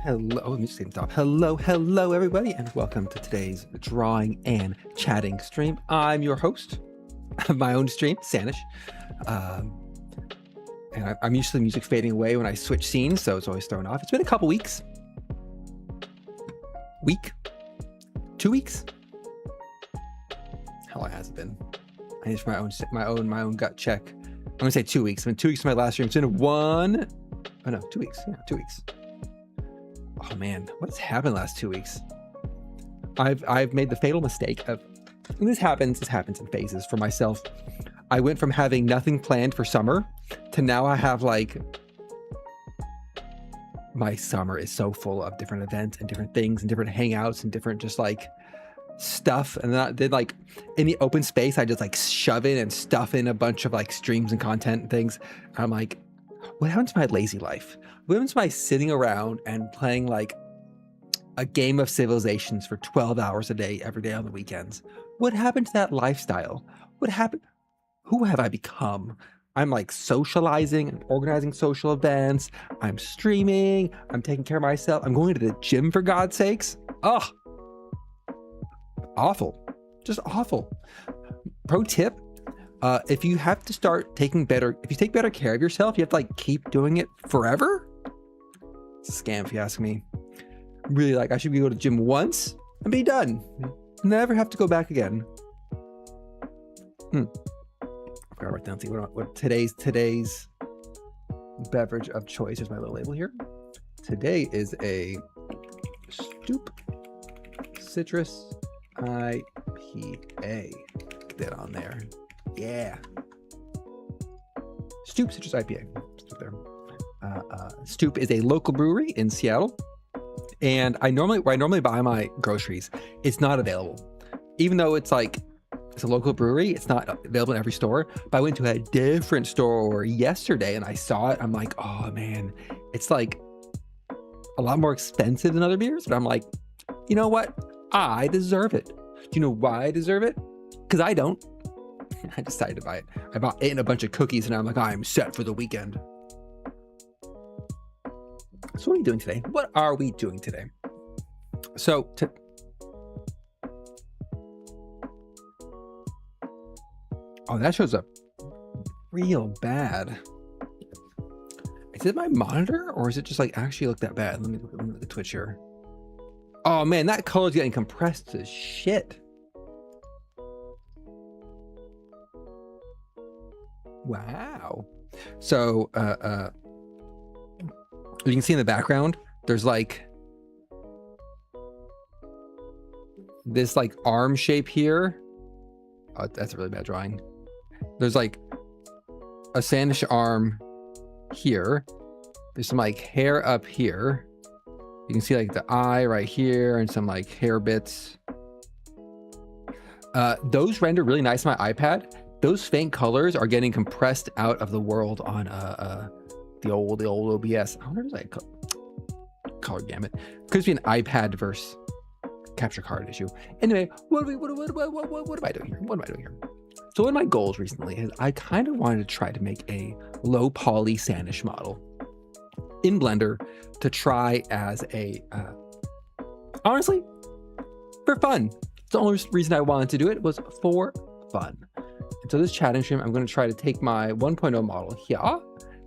Hello, let me just stop. Hello, everybody, and welcome to today's drawing and chatting stream. I'm your host of my own stream, Sanish. And I'm used to the music fading away when I switch scenes, so it's always thrown off. It's been a couple weeks. Week? 2 weeks? How long has it been? I need my own gut check. I'm gonna say 2 weeks. It's been 2 weeks from my last stream. It's been 2 weeks. Yeah, 2 weeks. Oh man, what's happened the last 2 weeks? I've made the fatal mistake of, and this happens in phases for myself. I went from having nothing planned for summer to now I have like, my summer is so full of different events and different things and different hangouts and different just like stuff. And then like in the open space, I just like shove in and stuff in a bunch of like streams and content and things. I'm like, what happened to my lazy life? What happened to my sitting around and playing like a game of Civilizations for 12 hours a day, every day on the weekends? What happened to that lifestyle? What happened? Who have I become? I'm like socializing and organizing social events. I'm streaming. I'm taking care of myself. I'm going to the gym for God's sakes. Oh, awful. Just awful. Pro tip. If you have to start if you take better care of yourself, you have to like keep doing it forever. It's a scam if you ask me. Really, like I should go to the gym once and be done. Never have to go back again. I gotta write down, see what today's beverage of choice. Here's my little label here. Today is a Stoop Citrus IPA. Get that on there. Yeah. Stoop Citrus IPA. There. Stoop is a local brewery in Seattle, and where I normally buy my groceries, it's not available. Even though it's a local brewery, it's not available in every store. But I went to a different store yesterday and I saw it. I'm like, oh man, it's like a lot more expensive than other beers. But I'm like, you know what? I deserve it. Do you know why I deserve it? Because I don't. I decided to buy it. I bought it and a bunch of cookies and I'm like, I'm set for the weekend. So what are you doing today? What are we doing today? So oh, that shows up real bad. Is it my monitor or is it just like actually look that bad? Let me look at Twitch here. Oh man, that color's getting compressed to shit. Wow. So you can see in the background, there's like this like arm shape here. Oh, that's a really bad drawing. There's like a Sanish arm here. There's some like hair up here. You can see like the eye right here and some like hair bits. Those render really nice on my iPad. Those faint colors are getting compressed out of the world on the old OBS. I wonder if there's like a color gamut. Could be an iPad versus capture card issue. Anyway, what am I doing here? What am I doing here? So one of my goals recently is I kind of wanted to try to make a low poly Sanish model in Blender to try as a, honestly, for fun. The only reason I wanted to do it was for fun. And so this chatting stream, I'm going to try to take my 1.0 model here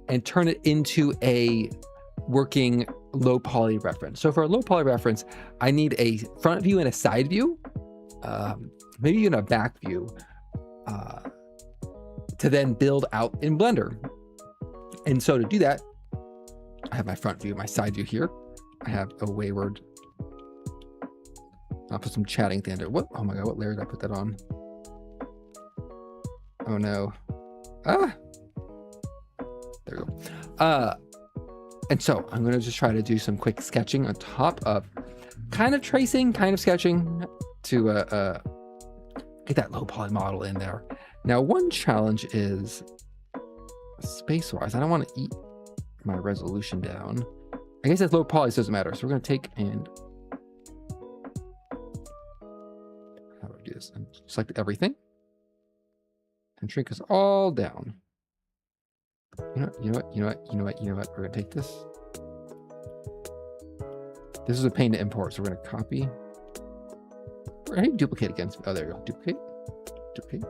and turn it into a working low poly reference. So for a low poly reference, I need a front view and a side view, maybe even a back view, to then build out in Blender. And so to do that, I have my front view, my side view here. I have a wayward. I'll put some chatting at the end of it. What? Oh my God, what layer did I put that on? Oh no. Ah! There we go. And so I'm going to just try to do some quick sketching on top of kind of tracing, kind of sketching to get that low poly model in there. Now, one challenge is space-wise. I don't want to eat my resolution down. I guess that's low poly, so it doesn't matter. So we're going to take and how do I do this? And select everything and shrink us all down. You know what? We're gonna take this This is a pain to import, so we're gonna copy. Or hey, duplicate again. Oh, there you go. Duplicate. Duplicate.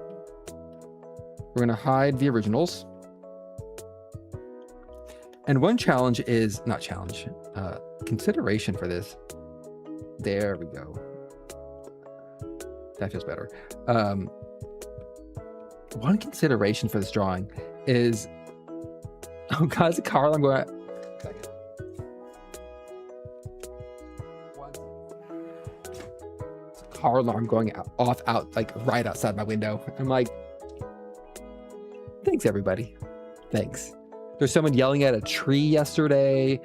We're gonna hide the originals. And one challenge is not challenge. Consideration for this. There we go. That feels better. One consideration for this drawing is, oh god, it's a car alarm going. It's a car alarm going off like right outside my window. I'm like, thanks everybody, thanks. There's someone yelling at a tree yesterday.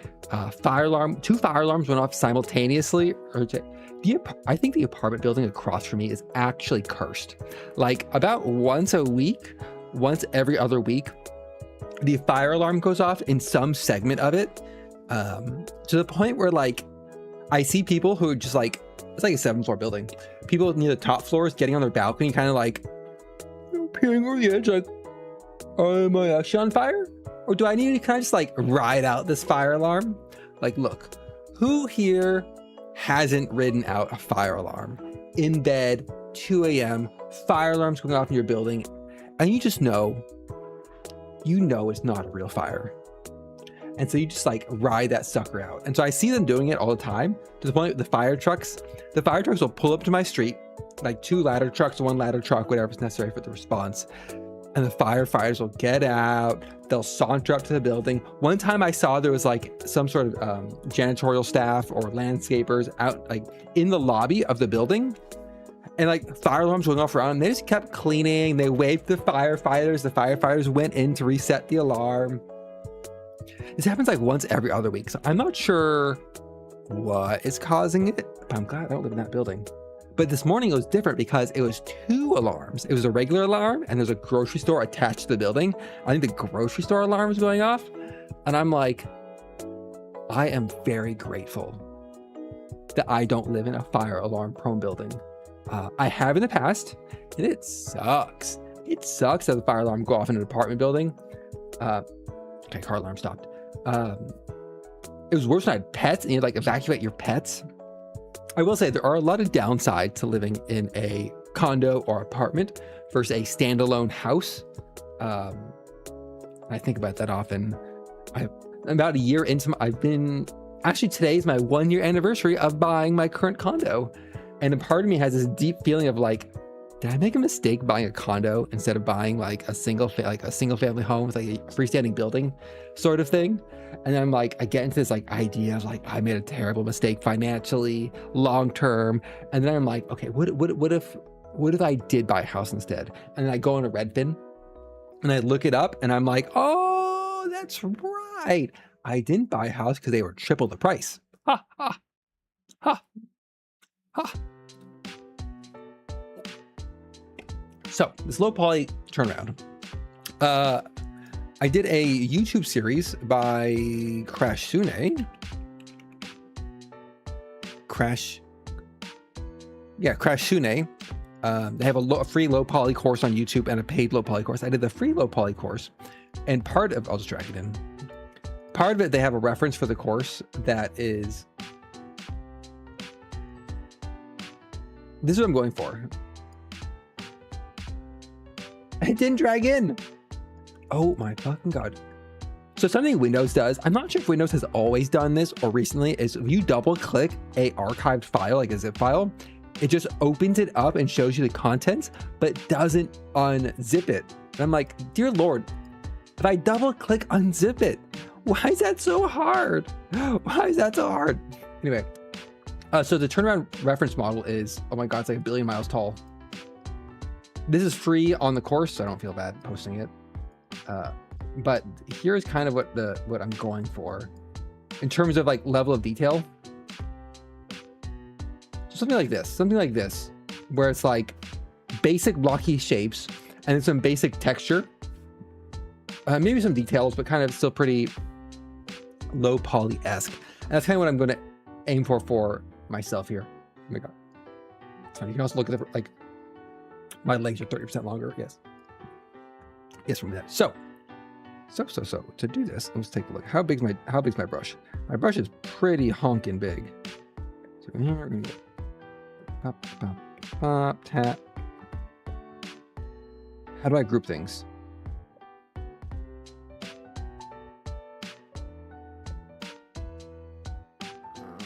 Fire alarm. 2 fire alarms went off simultaneously. I think the apartment building across from me is actually cursed. Like about once a week, once every other week, the fire alarm goes off in some segment of it. To the point where like I see people who are just like, it's like a 7th floor building. People near the top floors getting on their balcony, kind of like peering over the edge, like, am I actually on fire? Or do I need to kind of just like ride out this fire alarm? Like, look, who here hasn't ridden out a fire alarm in bed, 2 a.m., fire alarms going off in your building, and you just know, it's not a real fire. And so you just like ride that sucker out. And so I see them doing it all the time, to the point the fire trucks will pull up to my street, like 2 ladder trucks, 1 ladder truck, whatever's necessary for the response. And the firefighters will get out, they'll saunter up to the building. One time I saw there was like some sort of janitorial staff or landscapers out like in the lobby of the building, and like fire alarms going off around, and they just kept cleaning. They waved the firefighters went in to reset the alarm. This happens like once every other week, so I'm not sure what is causing it, but I'm glad I don't live in that building. But this morning it was different because it was 2 alarms. It was a regular alarm and there's a grocery store attached to the building. I think the grocery store alarm is going off. And I'm like, I am very grateful that I don't live in a fire alarm prone building. I have in the past, and it sucks. It sucks that the fire alarm go off in an apartment building. Okay, car alarm stopped. It was worse when I had pets and you had like evacuate your pets. I will say there are a lot of downsides to living in a condo or apartment versus a standalone house. I think about that often. I'm about a year into actually today is my 1-year anniversary of buying my current condo. And a part of me has this deep feeling of like, did I make a mistake buying a condo instead of buying like a single family home with like a freestanding building sort of thing? And then I'm like, I get into this like idea of like, I made a terrible mistake financially, long term. And then I'm like, okay, what if I did buy a house instead? And then I go on a Redfin and I look it up and I'm like, oh, that's right. I didn't buy a house because they were triple the price. Ha, ha, ha, ha. So this low poly turnaround. I did a YouTube series by Crashsune. Crashsune. They have a free low poly course on YouTube and a paid low poly course. I did the free low poly course, and I'll just drag it in. Part of it, they have a reference for the course that is, this is what I'm going for. It didn't drag in. Oh my fucking God. So something Windows does, I'm not sure if Windows has always done this or recently, is if you double click a archived file, like a zip file, it just opens it up and shows you the contents, but doesn't unzip it. And I'm like, dear Lord, if I double click unzip it, why is that so hard? Why is that so hard? Anyway, so the turnaround reference model is, oh my God, it's like 1 billion miles tall. This is free on the course, so I don't feel bad posting it. But here's kind of what I'm going for in terms of like level of detail. So something like this, where it's like basic blocky shapes and then some basic texture, maybe some details, but kind of still pretty low poly-esque. And that's kind of what I'm going to aim for myself here. Oh my God. So you can also look at the, like, my legs are 30% longer. Yes, from that. So to do this, let's take a look. How big's my brush? My brush is pretty honking big. Through here, we're gonna go pop, pop, pop, tap. How do I group things?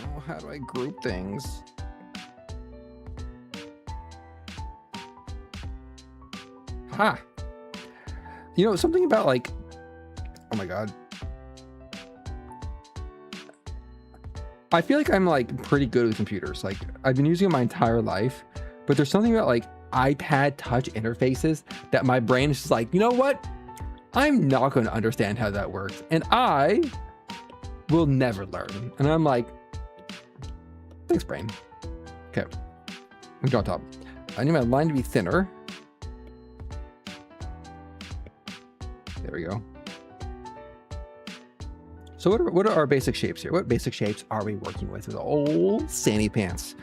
Oh, how do I group things? Ha! You know, something about like, oh my God. I feel like I'm like pretty good with computers. Like I've been using them my entire life, but there's something about like iPad touch interfaces that my brain is just like, you know what? I'm not going to understand how that works. And I will never learn. And I'm like, thanks, brain. Okay. We go on top. I need my line to be thinner. There we go. So what are our basic shapes here? What basic shapes are we working with? The old Sandy Pants.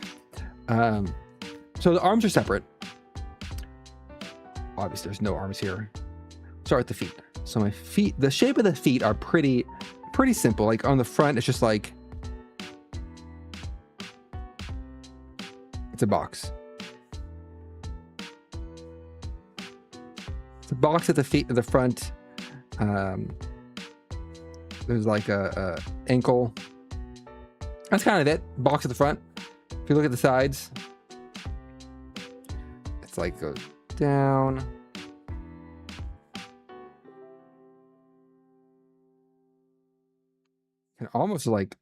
So the arms are separate. Obviously, there's no arms here. Start with the feet. So my feet, the shape of the feet are pretty simple. Like on the front, it's just like, it's a box. It's a box at the feet, at the front. There's like a ankle. That's kind of it. Box at the front. If you look at the sides, it's like goes down. And almost like,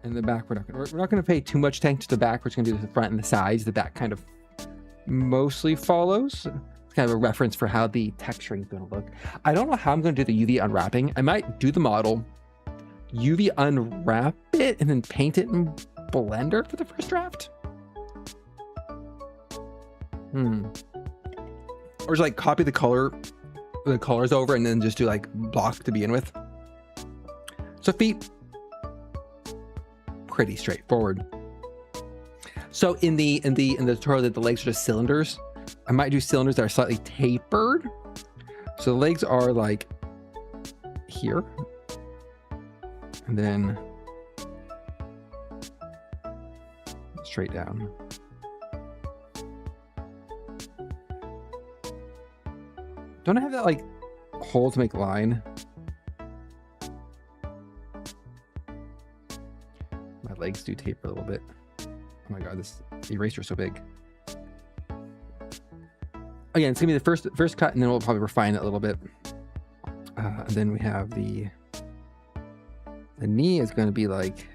in the back, we're not going to pay too much attention to the back. We're just going to do the front and the sides. The back kind of mostly follows. It's kind of a reference for how the texturing is going to look. I don't know how I'm going to do the UV unwrapping. I might do the model, UV unwrap it, and then paint it in Blender for the first draft. Or just like copy the colors over and then just do like block to begin with. So feet, pretty straightforward. So in the tutorial that the legs are just cylinders, I might do cylinders that are slightly tapered. So the legs are like here, and then straight down. Don't I have that like hole to make line? My legs do taper a little bit. Oh my God, this eraser is so big. Again, it's gonna be the first cut, and then we'll probably refine it a little bit. And then we have the knee is gonna be like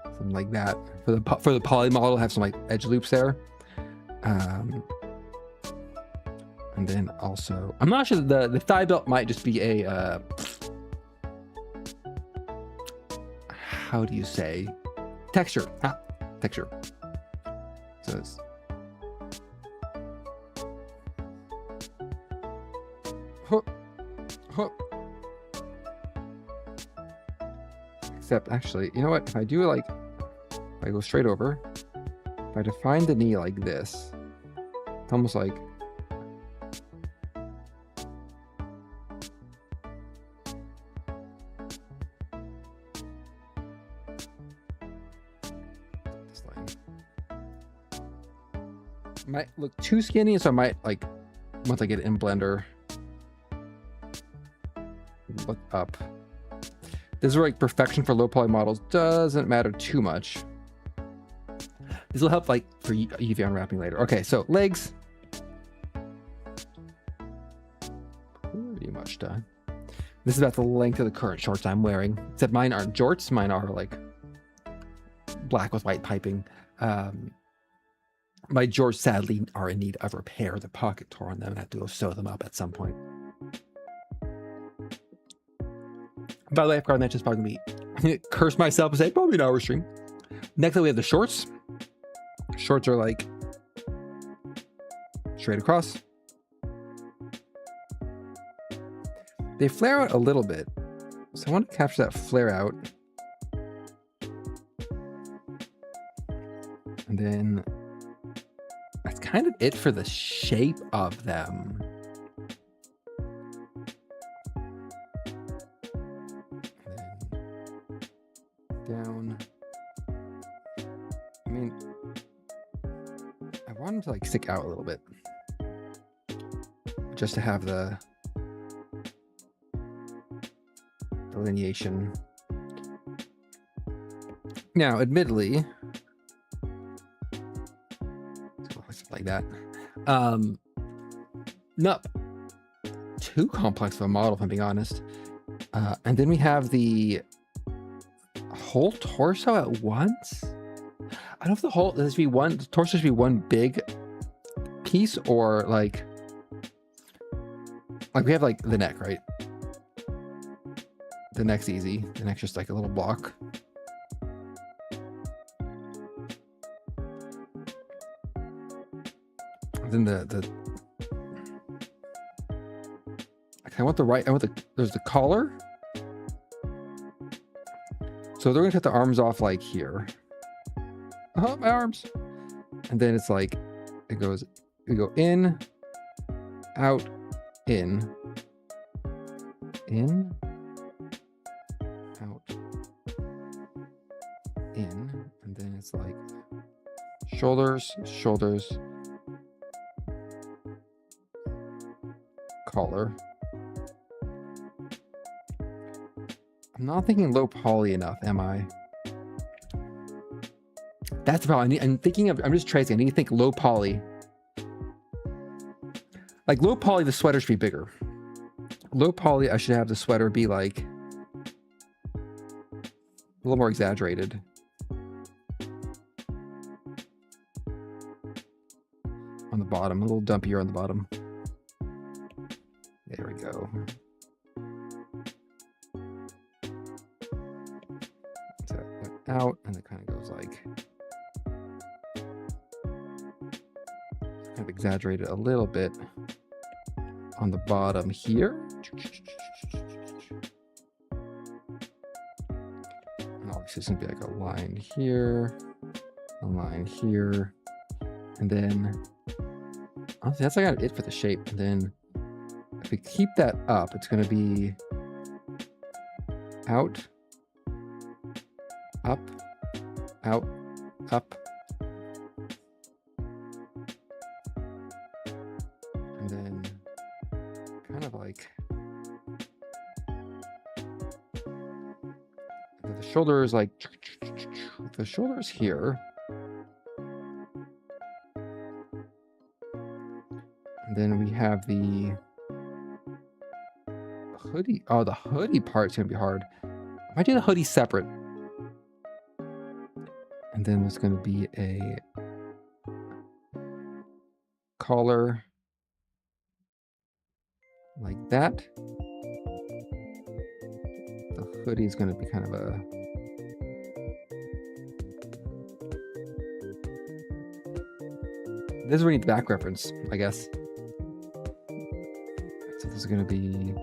something like that. For the poly model, have some like edge loops there. And then also, I'm not sure the thigh belt might just be a how do you say texture? Texture. So it's except actually, you know what? If I do like, if I go straight over, if I define the knee like this, it's almost like this line. Might look too skinny, so I might like, once I get it in Blender, look up. This is where like perfection for low poly models doesn't matter too much. This will help like for UV unwrapping later. Okay, so legs. Pretty much done. This is about the length of the current shorts I'm wearing. Except mine aren't jorts. Mine are like black with white piping. My jorts sadly are in need of repair. The pocket tore on them and I have to go sew them up at some point. By the way, I've got that just probably gonna be curse myself and say probably an hour stream. Next up we have the shorts. Shorts are like straight across. They flare out a little bit, so I want to capture that flare out. And then that's kind of it for the shape of them. And then down. I mean, I want them to like stick out a little bit, just to have the delineation. Now, admittedly, like that, not too complex of a model, if I'm being honest. And then we have the whole torso at once. I don't know if the whole the torso should be one big piece, or like we have like the neck, right? The neck's easy. The neck's just like a little block. Then I want there's the collar. So they're gonna cut the arms off like here. Oh, my arms. And then it's like, we go in, out, in, out, in, and then it's like shoulders, collar. I'm not thinking low poly enough, am I? That's the problem. I'm just tracing. I need to think low poly. Like low poly, the sweater should be bigger. Low poly, I should have the sweater be like a little more exaggerated. On the bottom, a little dumpier on the bottom. There we go. So out, and it kind of goes like, kind of exaggerated a little bit on the bottom here. And obviously it's gonna be like a line here, a line here, and then honestly, that's like it for the shape. And then if we keep that up, it's gonna be out, up, out, up. And then kind of like the shoulder is like, the shoulder is here. And then we have the hoodie. Oh, the hoodie part's gonna be hard. I might do the hoodie separate. And then there's gonna be a collar like that. The hoodie is gonna be kind of a, this is where we need the back reference, I guess. So this is gonna be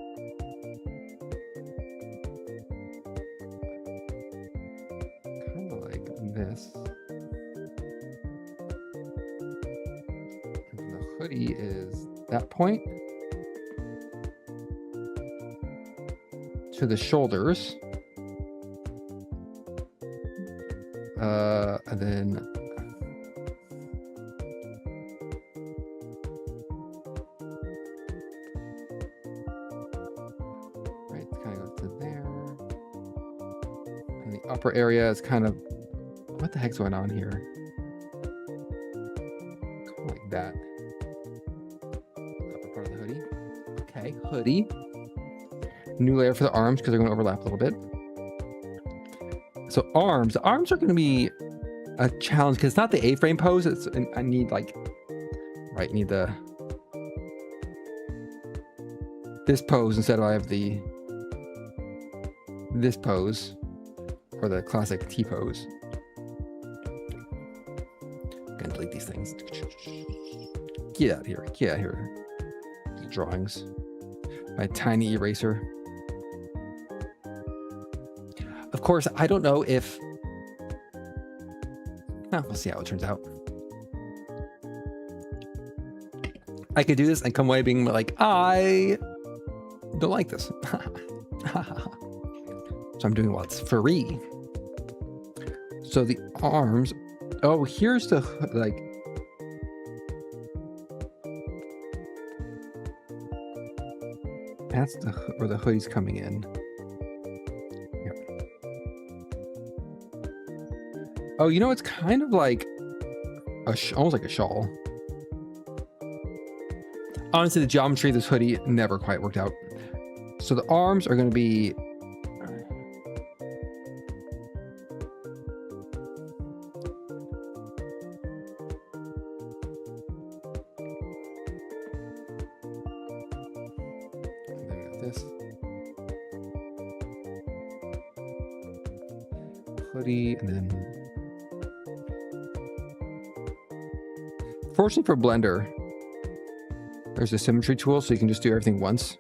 kind of like this. And the hoodie is that point to the shoulders. And then upper area is kind of, what the heck's going on here? Kind of like that. Upper part of the hoodie. Okay, hoodie. New layer for the arms because they're going to overlap a little bit. So arms. The arms are going to be a challenge because it's not the A-frame pose. It's, I need like, right, need this pose instead of I have this pose. Or the classic T pose. I'm gonna delete these things. Get out of here. Get out of here. These drawings. My tiny eraser. Of course, I don't know if... We'll see how it turns out. I could do this and come away being like, I don't like this. So I'm doing what's free. So the arms. Oh, here's the like. That's where the hoodie's coming in. Yep. Oh, you know, it's kind of like almost like a shawl. Honestly, the geometry of this hoodie never quite worked out. So the arms are going to be this hoodie, and then fortunately for Blender, there's a symmetry tool, so you can just do everything once.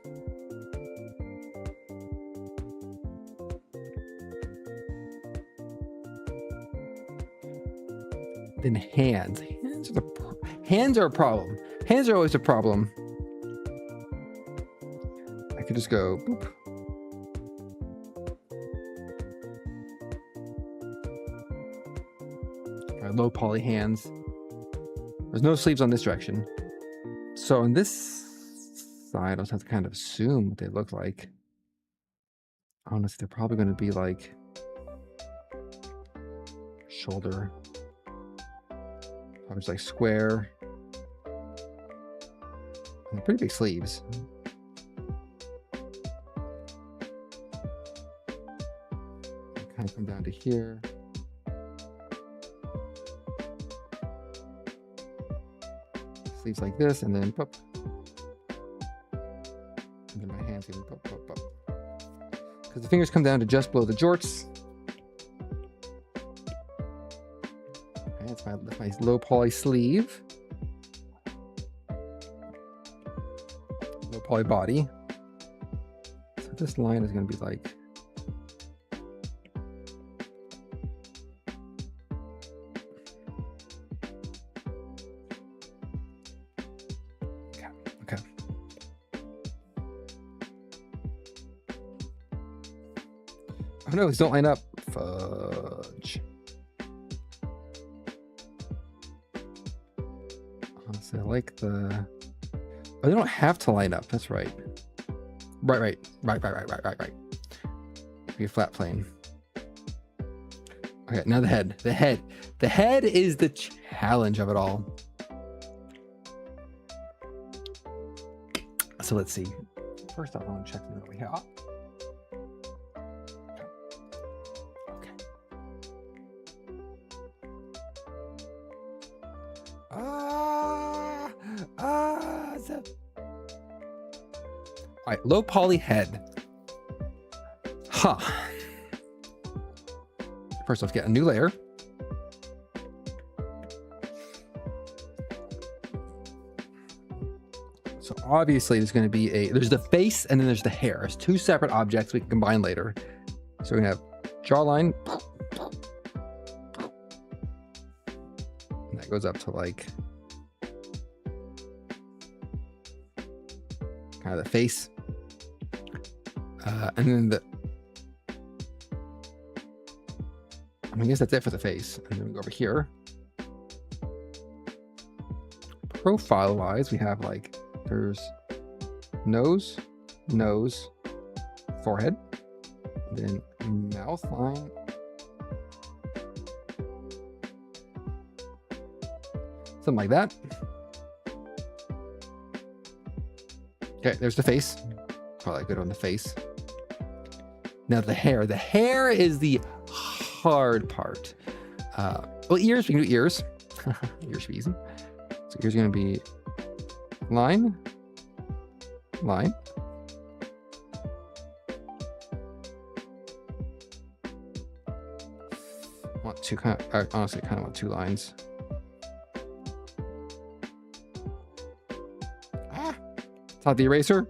Then hands. Hands are a problem. Hands are always a problem. I could just go boop. All right, low poly hands. There's no sleeves on this direction. So on this side, I'll just have to kind of assume what they look like. Honestly, they're probably going to be like shoulder. Probably just like square. And pretty big sleeves. Kind of come down to here. Sleeves like this, and then pop. And then my hands even pop, pop, pop. Because the fingers come down to just below the jorts. Okay, that's my low poly sleeve. Low poly body. So this line is going to be like. Okay. Oh no, these don't line up. Fudge. Honestly, I like the. Oh, they don't have to line up. That's right. Right. Be a flat plane. Okay, now the head. The head is the challenge of it all. So let's see. First off, I want to check what we have. Okay. All right, low poly head. Huh. First, let's get a new layer. So obviously there's going to be there's the face and then there's the hair. There's two separate objects we can combine later. So we're going to have jawline. And that goes up to like kind of the face. And then I guess that's it for the face. And then we go over here. Profile wise, we have like, there's nose, forehead, then mouth line, something like that. Okay, there's the face. Probably good on the face. Now the hair is the hard part. Well, ears, we can do ears. Ears should be easy. So ears are going to be line. Want two I honestly kind of want two lines. It's not the eraser.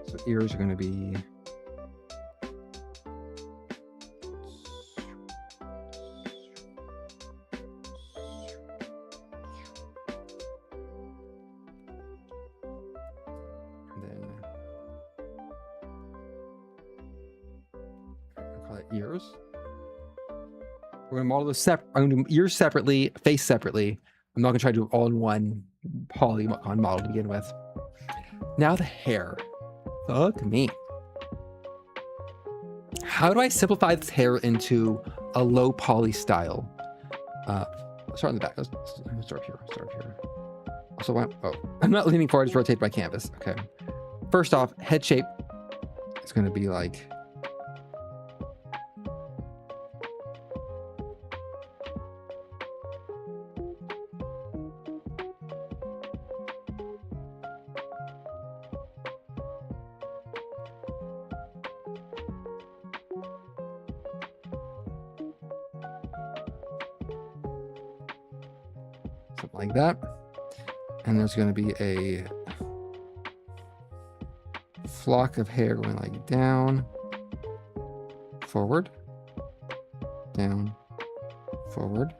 So So ears are going to be. And then I'll call it ears. We're going to model this separate. I'm going to do ears separately, face separately. I'm not going to try to do it all in one polygon model to begin with. Now the hair. Fuck me. How do I simplify this hair into a low poly style? Let's start in the back. Let's start here. Start here. Also, I'm not leaning forward. Just rotate my canvas. Okay. First off, head shape. It's going to be like. Something like that. And there's going to be a flock of hair going like down, forward, down, forward,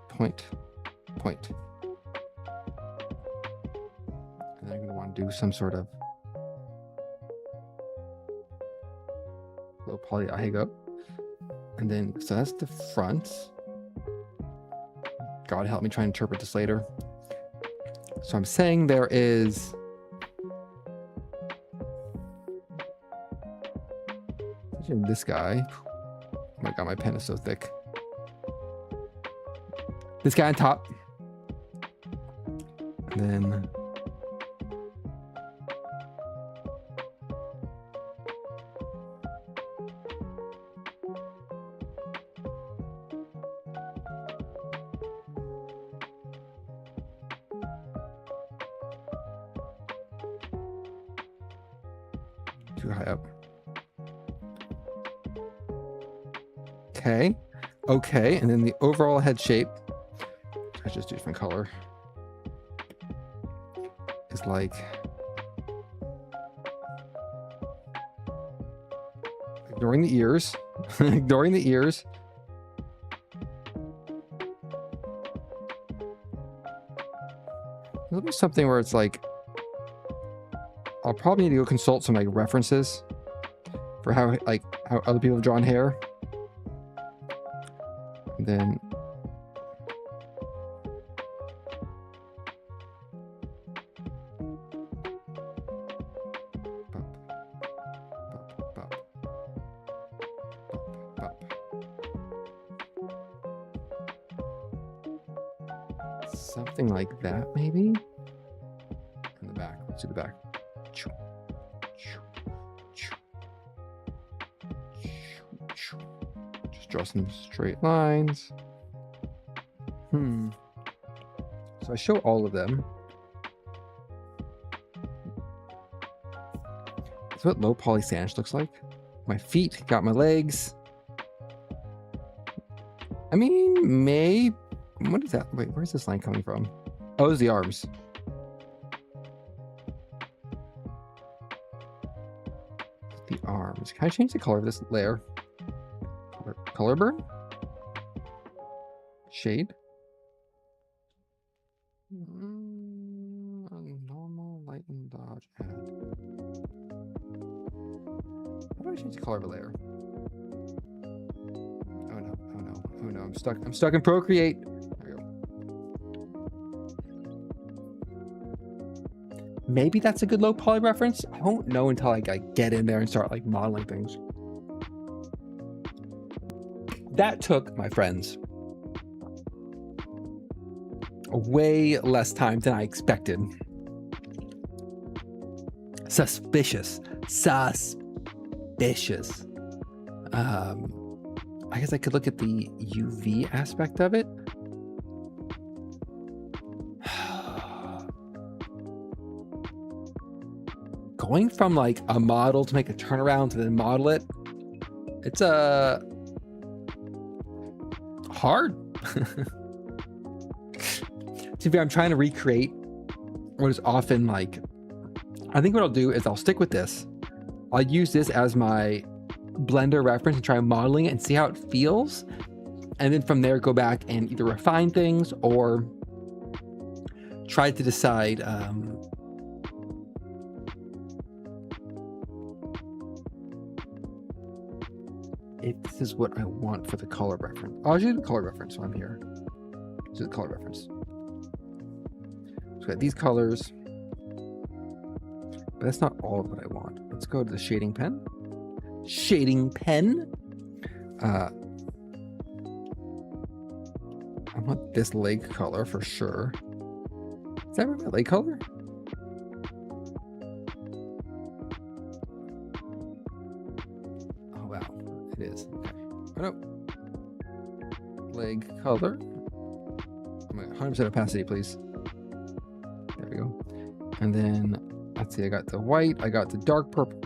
point, point. And then I'm going to want to do some sort of low poly eye go. And then, so that's the front. God help me try and interpret this later. So I'm saying there is this guy. Oh my God, my pen is so thick. This guy on top. And then too high up. Okay, and then the overall head shape, I just do a different color, is like ignoring the ears, ignoring the ears. There'll be something where it's like, I'll probably need to go consult some like references for how other people have drawn hair. And then something like that, maybe. In the back, let's do the back. Just draw some straight lines. So I show all of them. That's what low poly sandwich looks like. My feet, got my legs. I mean, what is that? Wait, where's this line coming from? Oh, it's the arms. The arms. Can I change the color of this layer? Color burn? Shade? Normal, lighten, dodge, add. How do I change the color of a layer? Oh no, I'm stuck in Procreate. There we go. Maybe that's a good low poly reference. I won't know until I get in there and start like modeling things. That took, my friends, way less time than I expected. Suspicious. I guess I could look at the UV aspect of it. Going from like a model to make a turnaround to then model it, it's hard. To be fair, I'm trying to recreate what is often like I think what I'll do is I'll stick with this. I'll use this as my Blender reference and try modeling it and see how it feels. And then from there, go back and either refine things or try to decide if this is what I want for the color reference. I'll do the color reference while I'm here. Do the color reference. So we got these colors, but that's not all of what I want. Let's go to the shading pen. Shading pen. I want this leg color for sure. Is that my leg color? Oh wow, it is. Okay. Oh no. Leg color. 100% opacity, please. There we go. And then let's see. I got the white. I got the dark purple.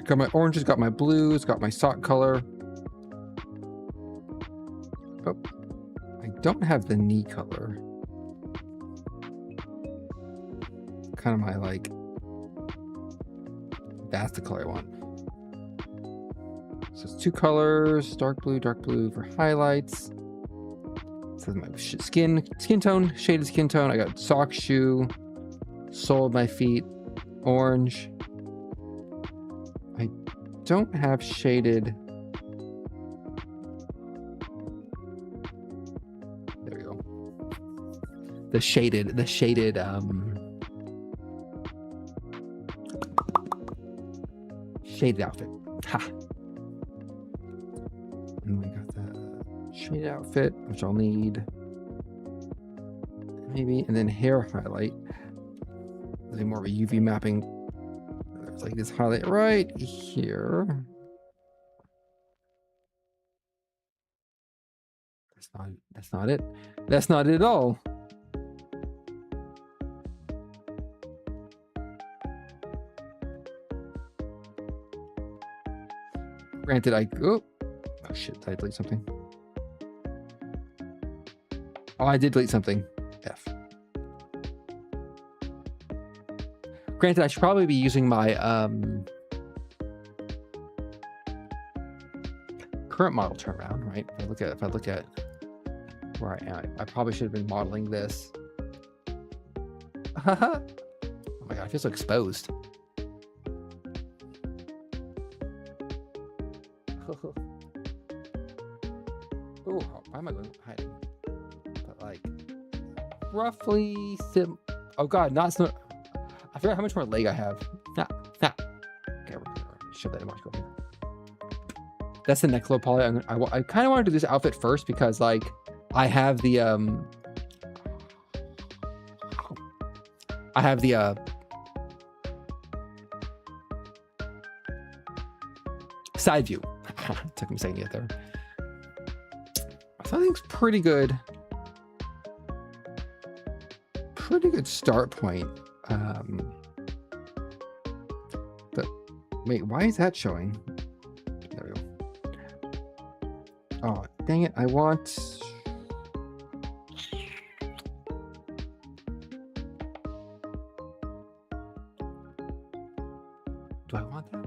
Got my oranges. Got my blues. Got my sock color. Oh, I don't have the knee color. Kind of my like. That's the color I want. So it's 2 colors: dark blue for highlights. This is my skin tone, shaded skin tone. I got sock, shoe, sole of my feet, orange. I don't have shaded. There we go. The shaded shaded outfit. Ha. And we got the shaded outfit, which I'll need maybe, and then hair highlight. There's more of a UV mapping. It's like this highlight right here. That's not it. That's not it at all. Granted, oh shit, did I delete something? Oh, I did delete something. F. Granted, I should probably be using my current model turnaround, right? If I look at where I am, I probably should have been modeling this. Oh my god, I feel so exposed. Oh, why am I going hiding? But like, roughly oh god, not so. I forgot how much more leg I have. Nah. Okay, we're gonna shove that in Marco here. That's the neck low poly. I kind of want to do this outfit first because like I have the side view. Took me a second to get there. So I think it's pretty good. Pretty good start point. But wait, why is that showing? There we go. Oh, dang it. I want. Do I want that?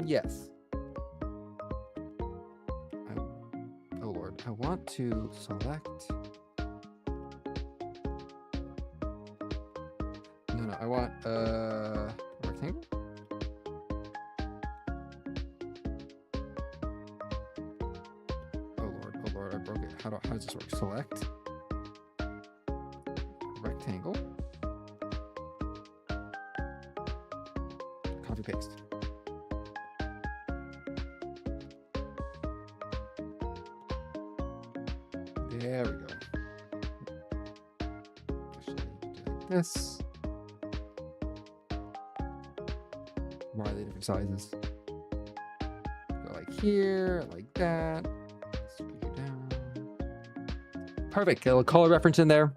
Yes. Oh Lord, I want to select. No, I want rectangle. Oh Lord, I broke it. How does this work? Select rectangle. Copy paste. There we go. Actually, do like this. Why are they different sizes? Go like here, like that. Squeeze it down. Perfect. Get a little color reference in there.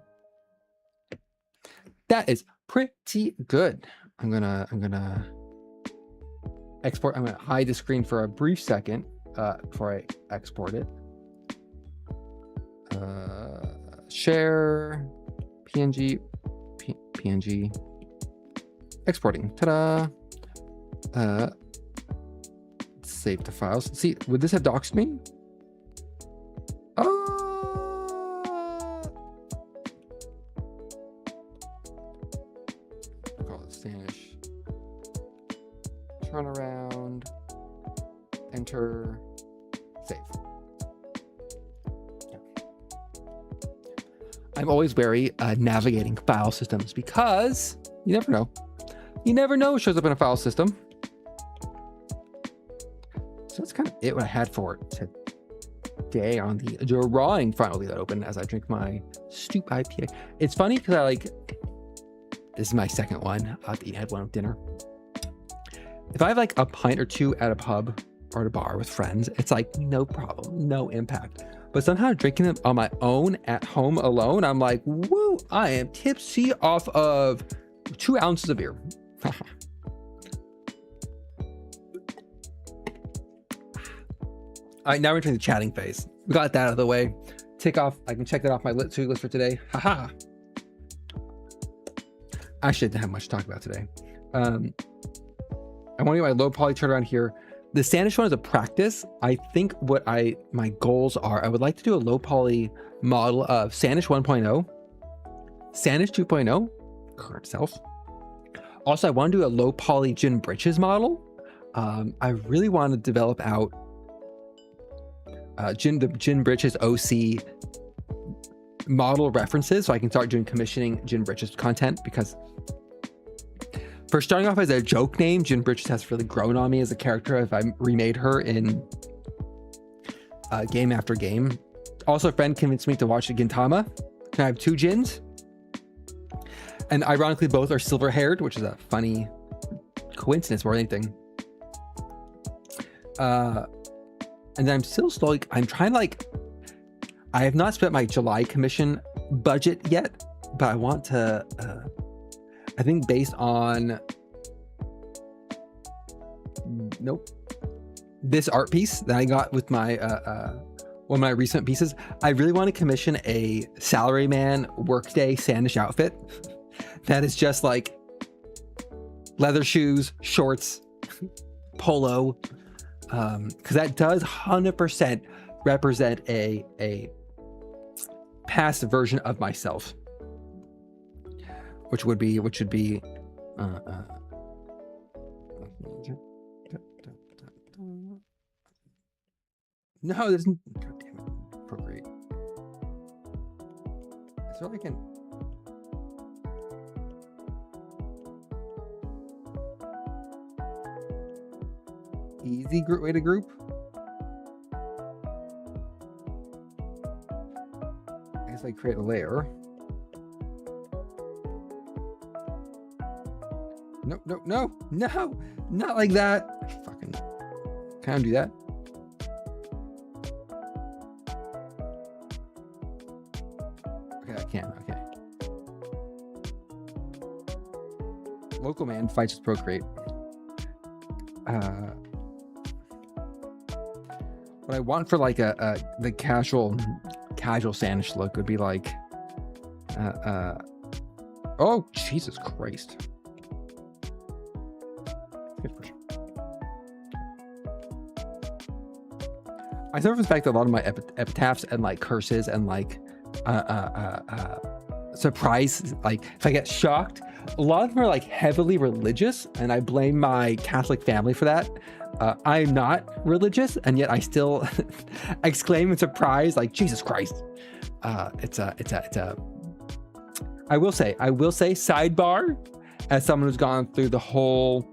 That is pretty good. I'm gonna export. I'm gonna hide the screen for a brief second before I export it. Share, PNG, PNG, exporting. Ta-da! Save to files. See, would this have doxed me? Call it Spanish. Turn around. Enter. Save. Yeah. I'm always wary navigating file systems because you never know. You never know what shows up in a file system. So that's kind of it what I had for today on the drawing. Finally that open as I drink my Stoop IPA. It's funny because I like, this is my second one. I had one with dinner. If I have like a pint or two at a pub or at a bar with friends, it's like no problem, no impact. But somehow drinking them on my own at home alone, I'm like, woo, I am tipsy off of 2 ounces of beer. All right, now we're entering the chatting phase. We got that out of the way. I can check that off my to-do list for today. Haha. I shouldn't have much to talk about today. I want to get my low poly turnaround here. The Sanish one is a practice. I think what my goals are, I would like to do a low poly model of Sanish 1.0, Sanish 2.0, current self. Also, I want to do a low poly Jin Britches model. I really want to develop out the Jin Britches OC model references so I can start doing commissioning Jin Britches content, because for starting off as a joke name, Jin Britches has really grown on me as a character if I remade her in game after game. Also, a friend convinced me to watch Gintama. Can I have 2 Jins? And ironically, both are silver haired, which is a funny coincidence more than anything. And I'm still slowly, I'm trying to like, I have not spent my July commission budget yet, but I want to, I think based on, nope, this art piece that I got with my, one of my recent pieces, I really want to commission a salaryman workday Sanish outfit that is just like leather shoes, shorts, polo, because that does 100% represent a past version of myself, which would be no, there's God damn it, Procreate. So I can easy way to group. I guess I create a layer. No, no, no, no, not like that. Fucking, can I do that? Okay, I can, okay. Local man fights with Procreate. What I want for like the casual Sanish look would be like, oh Jesus Christ! I suffer from the fact that a lot of my epitaphs and like curses and like surprise, like if I get shocked, a lot of them are like heavily religious, and I blame my Catholic family for that. I'm not religious, and yet I still exclaim in surprise, like Jesus Christ. It's a. I will say, sidebar, as someone who's gone through the whole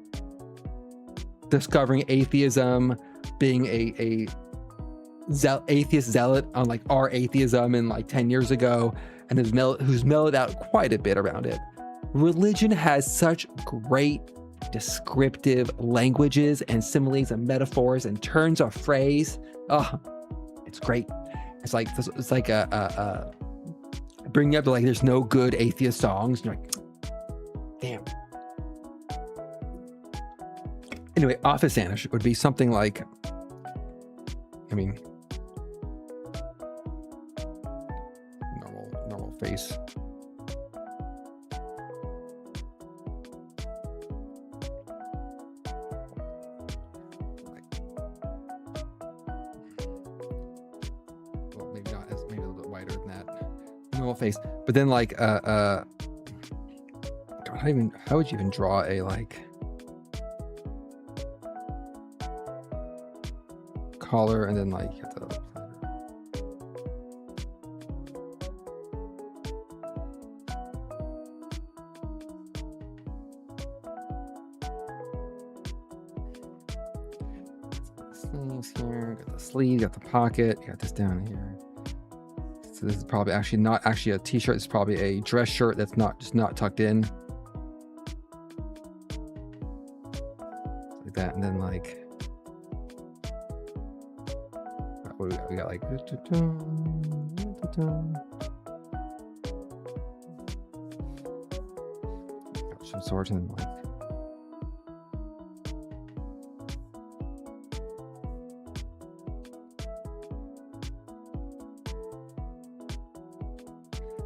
discovering atheism, being a atheist zealot on like our atheism and like 10 years ago, and who's mellowed out quite a bit around it. Religion has such great descriptive languages and similes and metaphors and turns of phrase. Oh, it's great. It's like a bringing up to like there's no good atheist songs. And you're like, damn. Anyway, office Sanish would be something like, I mean, normal face. Well, maybe not as, maybe a little bit wider than that. Normal face, but then like God, how would you even draw a like collar and then like you have to sleeves here, got the sleeve, got the pocket, got this down here. So this is probably actually not actually a t-shirt, it's probably a dress shirt that's not just not tucked in. Like that, and then like what do we got like got some sorts and like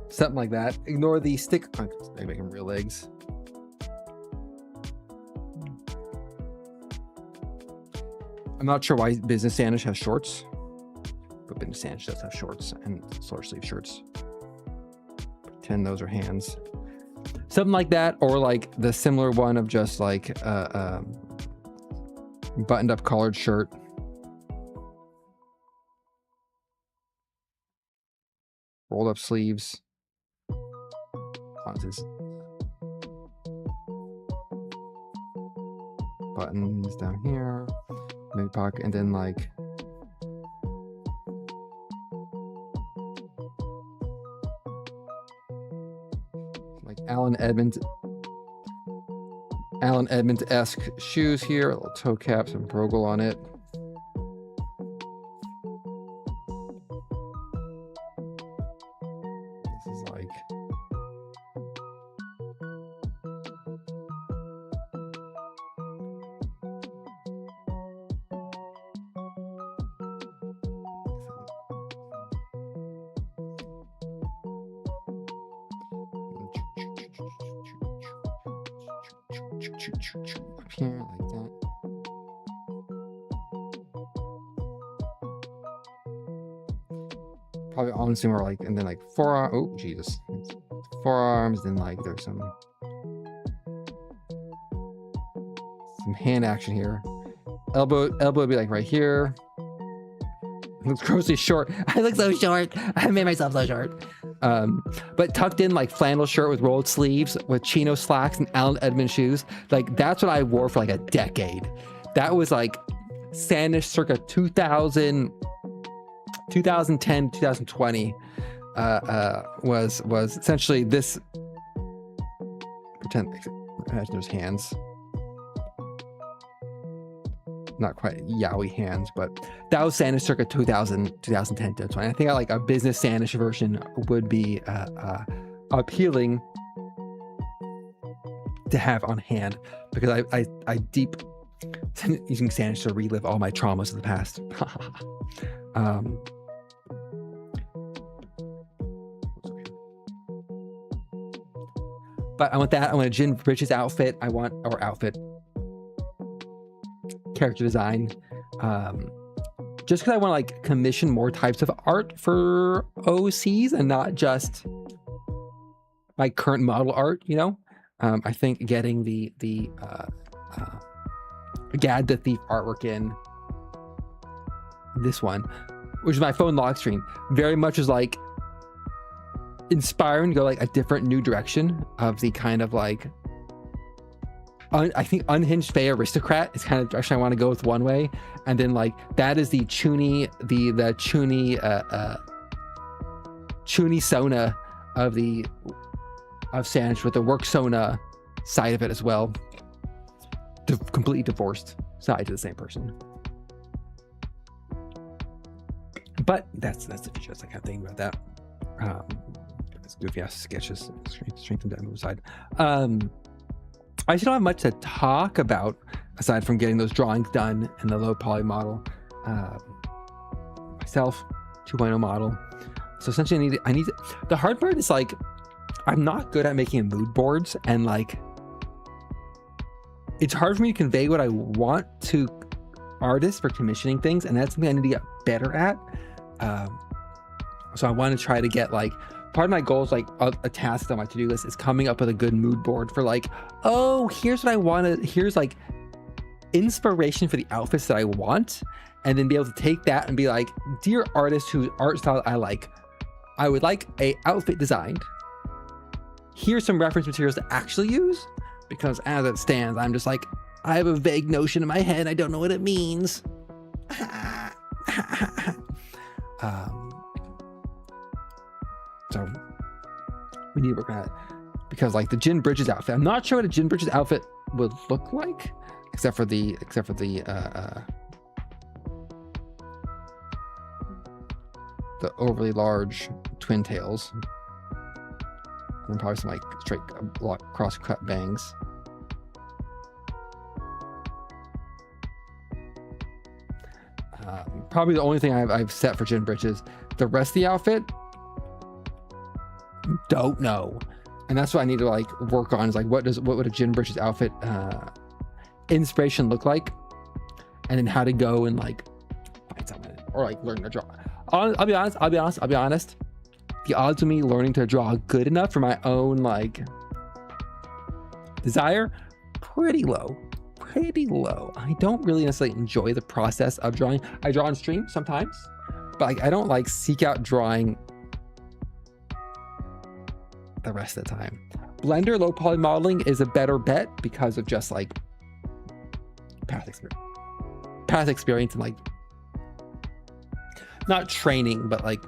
something like that. Ignore the stick. They make them real legs. I'm not sure why Business Sanish has shorts, but Business Sanish does have shorts and short sleeve shirts. Pretend those are hands. Something like that, or like the similar one of just like buttoned up collared shirt. Rolled up sleeves. This buttons down here, maybe pocket, and then like Alan Edmonds-esque shoes here, a little toe cap, some Brogel on it. This is like up here like that. Probably on somewhere like, and then like forearm. Oh Jesus, forearms. Then like there's some hand action here. Elbow would be like right here. It looks grossly short. I look so short. I made myself so short. But tucked in like flannel shirt with rolled sleeves with chino slacks and Alan Edmonds shoes. Like that's what I wore for like a decade. That was like Sanish circa 2010, 2020 was essentially this. Imagine there's hands. Not quite yaoi hands, but that was Sanish circa 2010, 2020. I think like a business Sanish version would be appealing to have on hand, because I deep using Sanish to relive all my traumas of the past. But I want that. I want a Jin Bridges outfit. Character design, just because I want to like commission more types of art for OCs and not just my current model art, you know. I think getting the Gad the Thief artwork in this one, which is my phone lock screen, very much is like inspiring to go like a different new direction of the kind of like I think unhinged Fae aristocrat is kind of the direction I want to go with one way, and then like that is the Chuny Sona of Sanish, with the work Sona side of it as well. The completely divorced side to the same person. But that's the future. I can't think about that. It's goofy ass sketches, strengthened down the side. I just don't have much to talk about aside from getting those drawings done in the low poly model. Myself, 2.0 model. So essentially the hard part is like, I'm not good at making mood boards, and like, it's hard for me to convey what I want to artists for commissioning things. And that's something I need to get better at. So I want to try to get like, part of my goal is like a task on my to-do list is coming up with a good mood board for like, oh, here's what I want to, here's like inspiration for the outfits that I want. And then be able to take that and be like, dear artist whose art style I like, I would like a outfit designed. Here's some reference materials to actually use, because as it stands, I'm just like, I have a vague notion in my head. I don't know what it means. So we need to work on it, because like the Gin Bridges outfit, I'm not sure what a Gin Bridges outfit would look like, except for the overly large twin tails, and probably some like straight cross cut bangs. Probably the only thing I've set for Gin Bridges. The rest of the outfit, don't know, and that's what I need to like work on. Is like, what would a Gin Bridges outfit inspiration look like, and then how to go and like find something, or like learn to draw. I'll be honest. The odds of me learning to draw good enough for my own like desire, pretty low. I don't really necessarily enjoy the process of drawing. I draw on stream sometimes, but like, I don't like seek out drawing the rest of the time. Blender low poly modeling is a better bet because of just like past experience and like, not training, but like,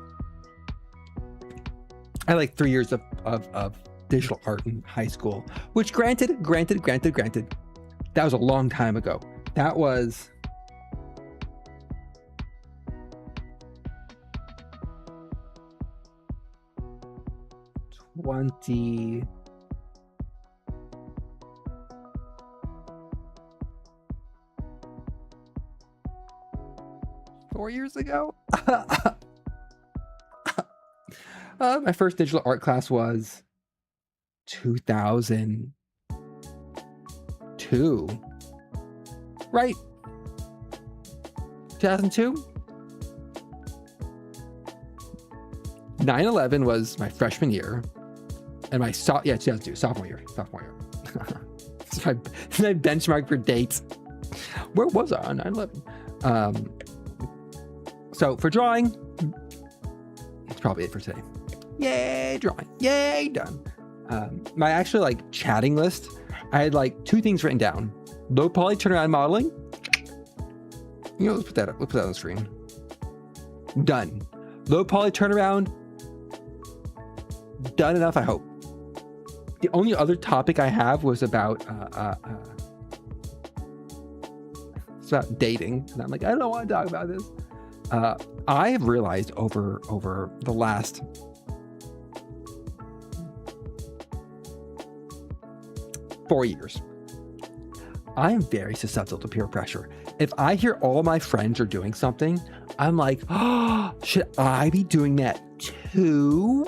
I had like 3 years of digital art in high school, which granted, that was a long time ago. That was 4 years ago. My first digital art class was 2002, right? 2002. 9/11 was my freshman year, and my 2002 sophomore year. It's my benchmark for dates. Where was I on 9/11? So for drawing, it's probably it for today. Yay, drawing. Yay, done. My actual like chatting list, I had like 2 things written down. Low poly turnaround modeling. You know, let's put that up. Let's put that on the screen. Done. Low poly turnaround. Done enough, I hope. The only other topic I have was about it's about dating, and I'm like, I don't want to talk about this. I have realized over the last 4 years, I am very susceptible to peer pressure. If I hear all my friends are doing something, I'm like, oh, should I be doing that too?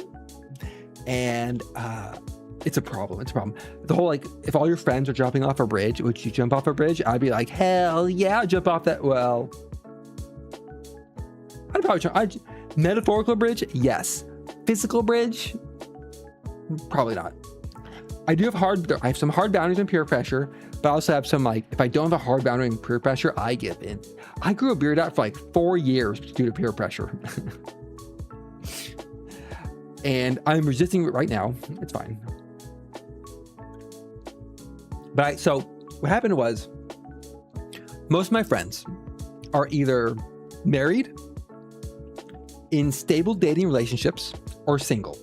And it's a problem. The whole like, if all your friends are jumping off a bridge, would you jump off a bridge? I'd be like, hell yeah, I'll jump off that. Well, I'd probably try. Metaphorical bridge, yes. Physical bridge, probably not. I have some hard boundaries in peer pressure, but I also have some like, if I don't have a hard boundary in peer pressure, I give in. I grew a beard out for like 4 years due to peer pressure. And I'm resisting it right now. It's fine. But so what happened was, most of my friends are either married, in stable dating relationships, or single.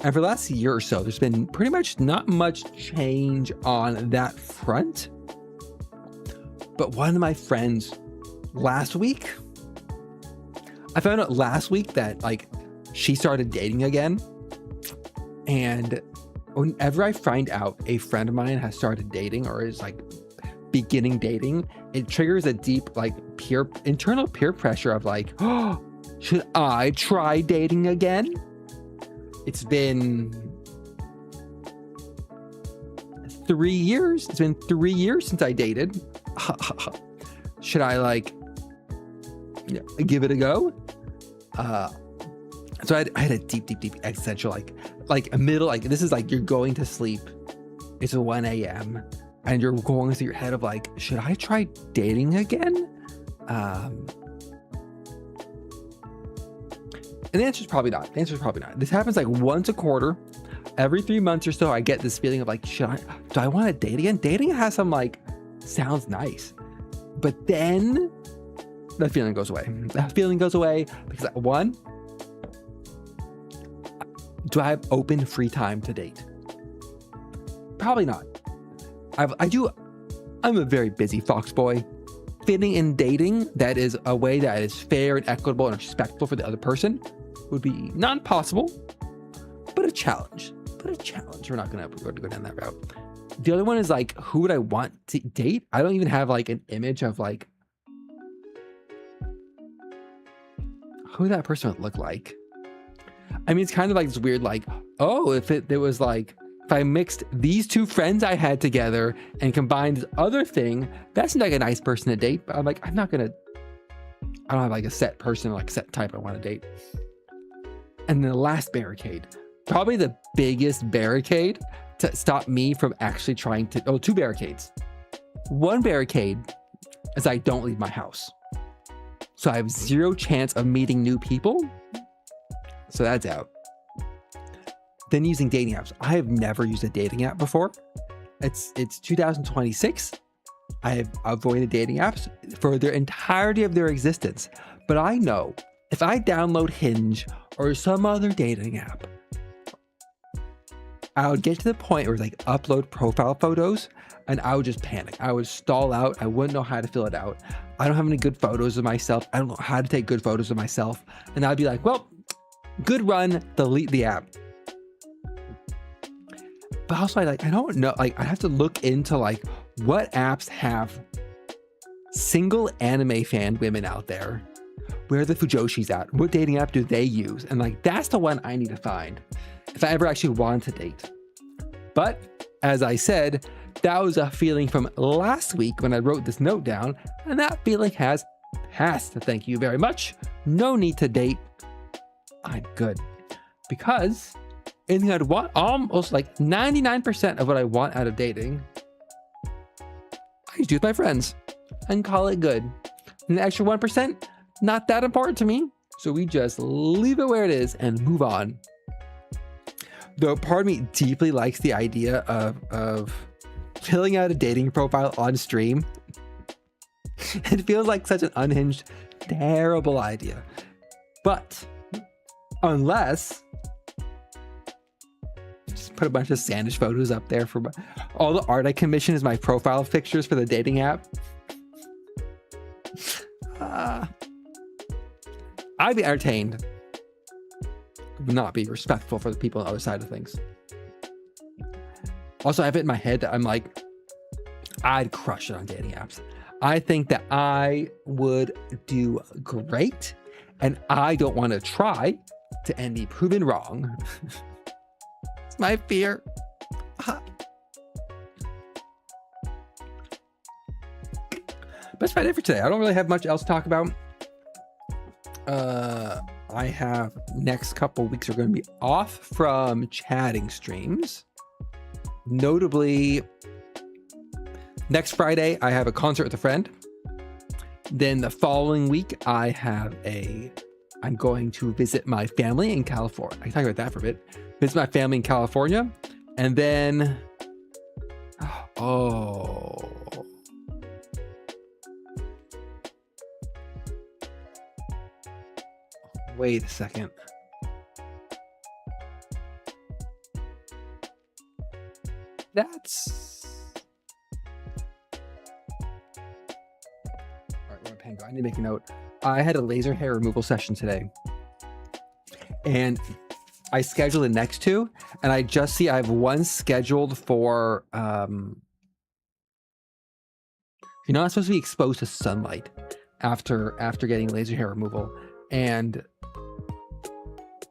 And for the last year or so, there's been pretty much not much change on that front. But one of my friends last week, I found out last week that like she started dating again. And whenever I find out a friend of mine has started dating or is like beginning dating, it triggers a deep like internal peer pressure of like, oh, Should I try dating again? It's been 3 years. It's been 3 years since I dated. Should I like give it a go? So I had a deep existential like a middle, like this is like you're going to sleep. It's 1 a.m. and you're going through your head of like, should I try dating again? And the answer is probably not. This happens like once a quarter. Every 3 months or so, I get this feeling of like, do I want to date again? Dating has some like, sounds nice. But then that feeling goes away. Because one, do I have open free time to date? Probably not. I'm a very busy fox boy. Fitting in dating that is a way that is fair and equitable and respectful for the other person would be not possible, but a challenge. We're not going to go down that route. The other one is like, who would I want to date? I don't even have like an image of like who that person would look like. I mean, it's kind of like this weird, like, oh, if it was like, if I mixed these two friends I had together and combined this other thing, that seems like a nice person to date. But I'm like, I don't have like a set person, like set type I want to date. And then the last barricade, probably the biggest barricade to stop me from actually trying to, two barricades. One barricade is I don't leave my house. So I have zero chance of meeting new people. So that's out. Then using dating apps. I have never used a dating app before. It's 2026. I have avoided dating apps for their entirety of their existence. But I know if I download Hinge or some other dating app, I would get to the point where like upload profile photos and I would just panic. I would stall out. I wouldn't know how to fill it out. I don't have any good photos of myself. I don't know how to take good photos of myself. And I'd be like, well, good run, delete the app. But also I don't know, like I have to look into like what apps have single anime fan women out there. Where are the Fujoshis at? What dating app do they use? And like, that's the one I need to find if I ever actually want to date. But as I said, that was a feeling from last week when I wrote this note down, and that feeling has passed. Thank you very much. No need to date. I'm good. Because anything I'd want, almost like 99% of what I want out of dating, I just do with my friends and call it good. And the extra 1%, not that important to me. So we just leave it where it is and move on. Though part of me deeply likes the idea of filling out a dating profile on stream. It feels like such an unhinged, terrible idea. But unless just put a bunch of Sandish photos up there for all the art I commission is my profile pictures for the dating app. I'd be entertained. Would not be respectful for the people on the other side of things. Also, I have it in my head that I'm like, I'd crush it on dating apps. I think that I would do great, and I don't want to try to end be proven wrong. It's my fear. But that's about it for today. I don't really have much else to talk about. I have next couple weeks are going to be off from chatting streams. Notably, next Friday, I have a concert with a friend. Then the following week, I'm going to visit my family in California. I can talk about that for a bit. Visit my family in California. And then, wait a second. That's... All right, Pango, I need to make a note. I had a laser hair removal session today. And I scheduled the next two. And I just see I have one scheduled for... You're not supposed to be exposed to sunlight after getting laser hair removal. and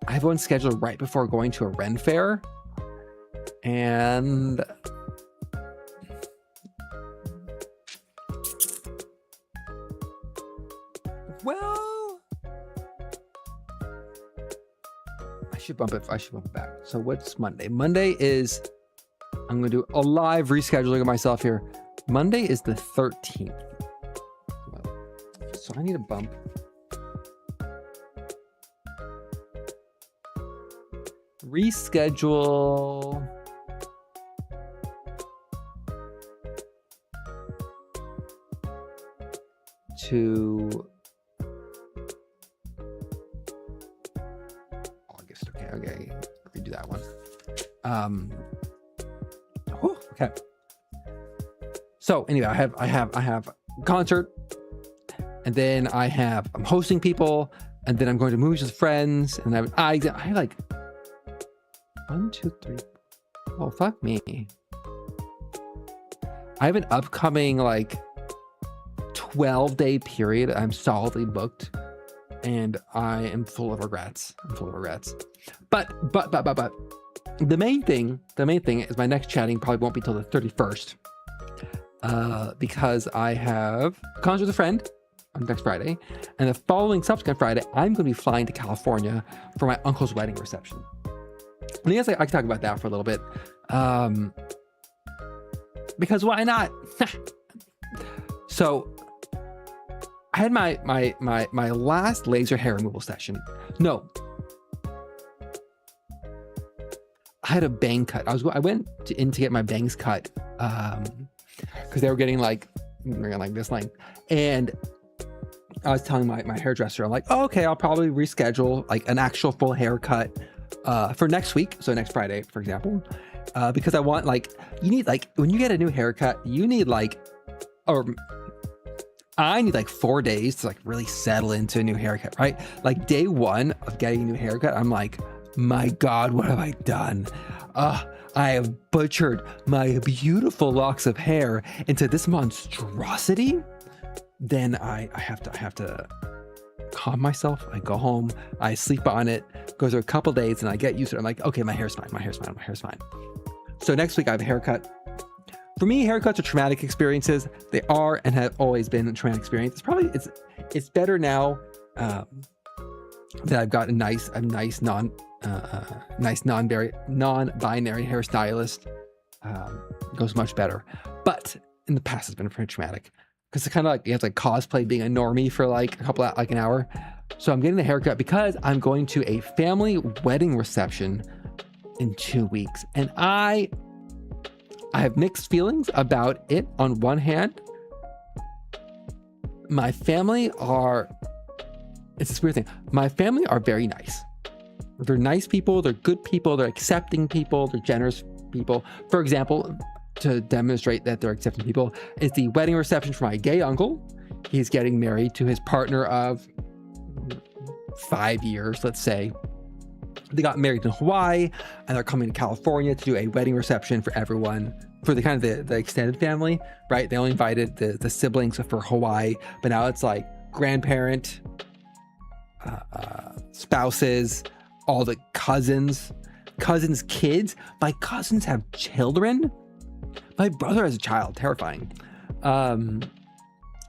I have one scheduled right before going to a Ren fair, and well, I should bump it back. So what's Monday? Monday is, I'm gonna do a live rescheduling of myself here. Monday is the 13th. So I need a bump. Reschedule. To August. Okay. Redo that one. Okay. So anyway, I have concert, and then I'm hosting people, and then I'm going to movies with friends, and I like 1, 2, 3. Oh fuck me. I have an upcoming like 12-day period. I'm solidly booked, and I am full of regrets. But the main thing is my next chatting probably won't be till the 31st. Because I have a concert with a friend on next Friday, and the following subsequent Friday, I'm going to be flying to California for my uncle's wedding reception. And I guess I can talk about that for a little bit. Because why not? So I had my last laser hair removal session. No, I had a bang cut. I went in to get my bangs cut because they were getting like this length, and I was telling my hairdresser, I'm like, oh, okay, I'll probably reschedule like an actual full haircut for next week, so next Friday, for example, because I want you need when you get a new haircut, you need I need 4 days to really settle into a new haircut, right? Like day one of getting a new haircut, I'm like, my God, what have I done? I have butchered my beautiful locks of hair into this monstrosity. Then I have to calm myself. I go home, I sleep on it, goes through a couple days, and I get used to it. I'm like, okay, my hair's fine. So next week I have a haircut. For me, haircuts are traumatic experiences. They are and have always been a traumatic experience. It's better now that I've got a nice non-binary hairstylist. Goes much better. But in the past, it's been pretty traumatic because it's kind of you have to cosplay being a normie for an hour. So I'm getting the haircut because I'm going to a family wedding reception in 2 weeks, and I have mixed feelings about it. On one hand, my family it's this weird thing. My family are very nice. They're nice people. They're good people. They're accepting people. They're generous people. For example, to demonstrate that they're accepting people is the wedding reception for my gay uncle. He's getting married to his partner of 5 years, let's say. They got married in Hawaii, and they're coming to California to do a wedding reception for everyone, for the the extended family, right? They only invited the siblings for Hawaii, but now it's grandparent, spouses, all the cousins' kids. My cousins have children. My brother has a child, terrifying. And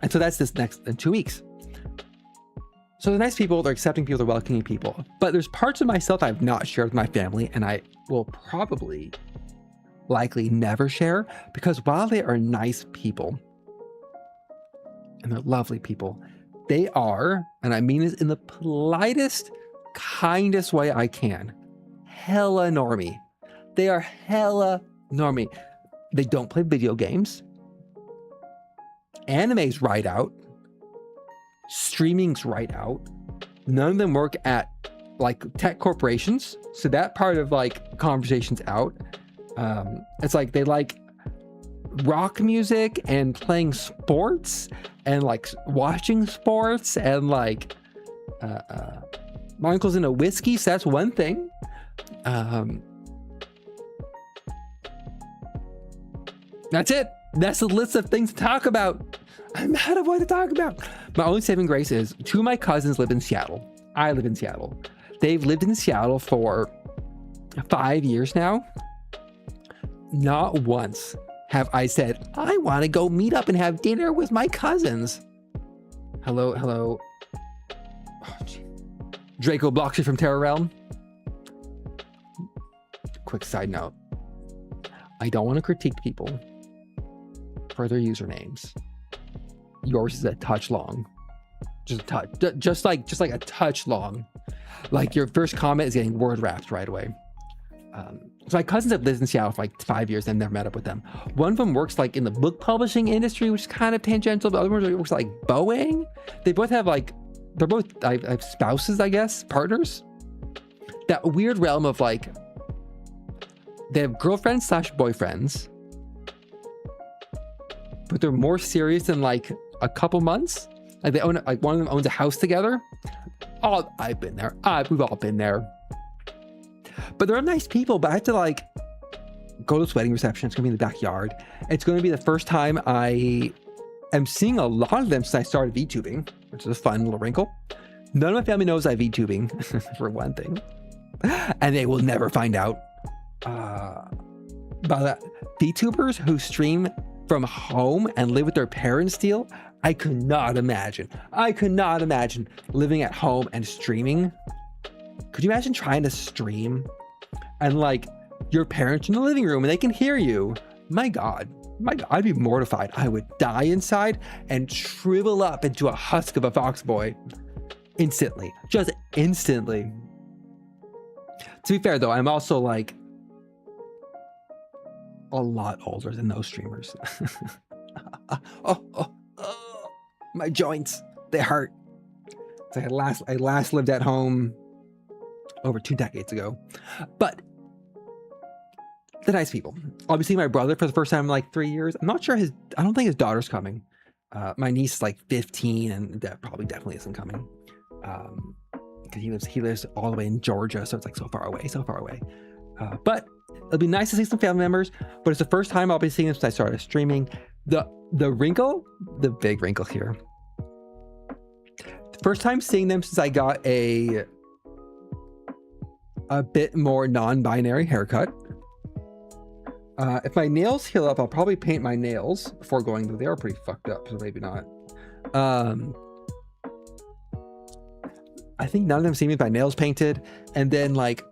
so that's this next in 2 weeks. So they're nice people, they're accepting people, they're welcoming people. But there's parts of myself I've not shared with my family, and I will likely never share, because while they are nice people, and they're lovely people, they are, and I mean this in the politest, kindest way I can, hella normie. They are hella normie. They don't play video games. Anime's right out. Streaming's right out. None of them work at tech corporations, so that part of conversations out. It's they like rock music and playing sports and watching sports, and my uncle's into whiskey, so that's one thing. That's it. That's the list of things to talk about. I'm out of what to talk about. My only saving grace is 2 of my cousins live in Seattle. I live in Seattle. They've lived in Seattle for 5 years now. Not once have I said, I want to go meet up and have dinner with my cousins. Hello. Oh, Draco blocks you from Terra Realm. Quick side note. I don't want to critique people for their usernames. Yours is a touch long. Just a touch. Just like a touch long. Like your first comment is getting word wrapped right away. So my cousins have lived in Seattle for like 5 years. I've never met up with them. One of them works like in the book publishing industry, which is kind of tangential. The other one works like Boeing. They both have like, they're both, I have spouses, I guess, partners. That weird realm of like, they have girlfriends / boyfriends, but they're more serious than like a couple months. Like they own, like one of them owns a house together. Oh, I've been there. We've all been there. But they're nice people, but I have to like go to this wedding reception. It's gonna be in the backyard. It's gonna be the first time I am seeing a lot of them since I started VTubing, which is a fun little wrinkle. None of my family knows I VTubing, for one thing. And they will never find out. But VTubers who stream from home and live with their parents still, I could not imagine. I could not imagine living at home and streaming. Could you imagine trying to stream and like your parents in the living room and they can hear you? My God, I'd be mortified. I would die inside and shrivel up into a husk of a fox boy instantly, just instantly. To be fair though, I'm also like a lot older than those streamers. oh, my joints, they hurt. I last lived at home over 2 decades ago. But the nice people. I'll be seeing my brother for the first time in like 3 years. I'm not sure I don't think his daughter's coming. My niece is like 15 and that probably definitely isn't coming. Because he lives all the way in Georgia, so it's like so far away. But it'll be nice to see some family members, but it's the first time I'll be seeing them since I started streaming. The big wrinkle here. The first time seeing them since I got a bit more non-binary haircut. If my nails heal up, I'll probably paint my nails before going to, they are pretty fucked up, so maybe not. I think none of them see me with my nails painted, and then like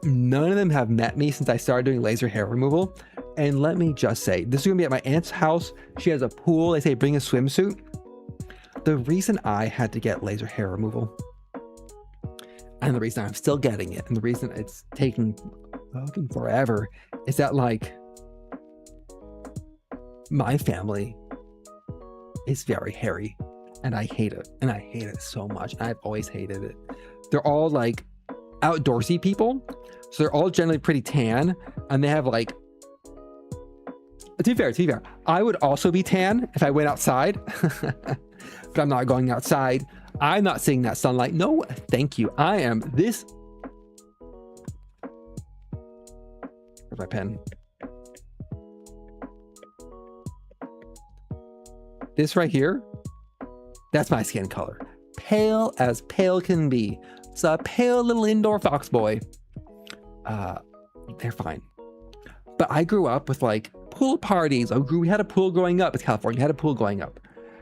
none of them have met me since I started doing laser hair removal. And let me just say, this is gonna be at my aunt's house. She has a pool. They say bring a swimsuit. The reason I had to get laser hair removal, and the reason I'm still getting it, and the reason it's taking fucking forever, is that like my family is very hairy, and I hate it, and I hate it so much. I've always hated it. They're all like outdoorsy people, so they're all generally pretty tan, and they have like, to be fair, I would also be tan if I went outside, but I'm not going outside. I'm not seeing that sunlight. No, thank you. I am this. Where's my pen? This right here, that's my skin color. Pale as pale can be. It's a pale little indoor fox boy. They're fine. But I grew up with like pool parties. We had a pool growing up. It's California. We had a pool growing up.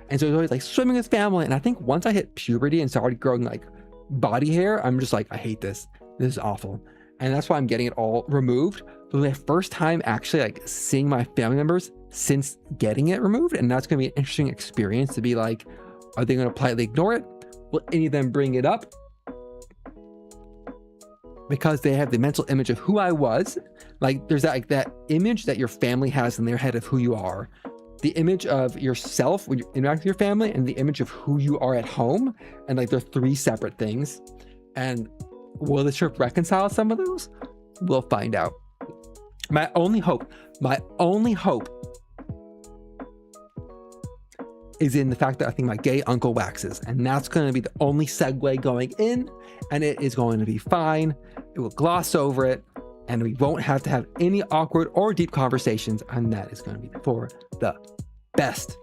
And so it was always like swimming with family. And I think once I hit puberty and started growing like body hair, I'm just like, I hate this. This is awful. And that's why I'm getting it all removed. But my first time actually like seeing my family members since getting it removed. And that's going to be an interesting experience to be like, are they going to politely ignore it? Will any of them bring it up? Because they have the mental image of who I was. Like there's that image that your family has in their head of who you are. The image of yourself when you interact with your family, and the image of who you are at home. And like they're 3 separate things. And will the trip reconcile some of those? We'll find out. My only hope is in the fact that I think my gay uncle waxes, and that's going to be the only segue going in, and it is going to be fine. It will gloss over it, and we won't have to have any awkward or deep conversations, and that is going to be for the best.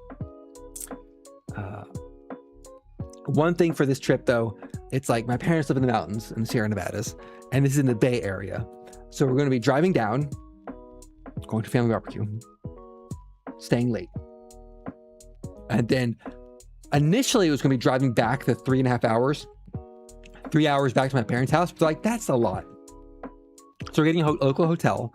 One thing for this trip though, it's like my parents live in the mountains in the Sierra Nevadas, and this is in the Bay Area. So we're going to be driving down, going to family barbecue, staying late. And then initially it was going to be driving back the 3.5 hours, 3 hours back to my parents' house. But like, that's a lot. So we're getting a local hotel.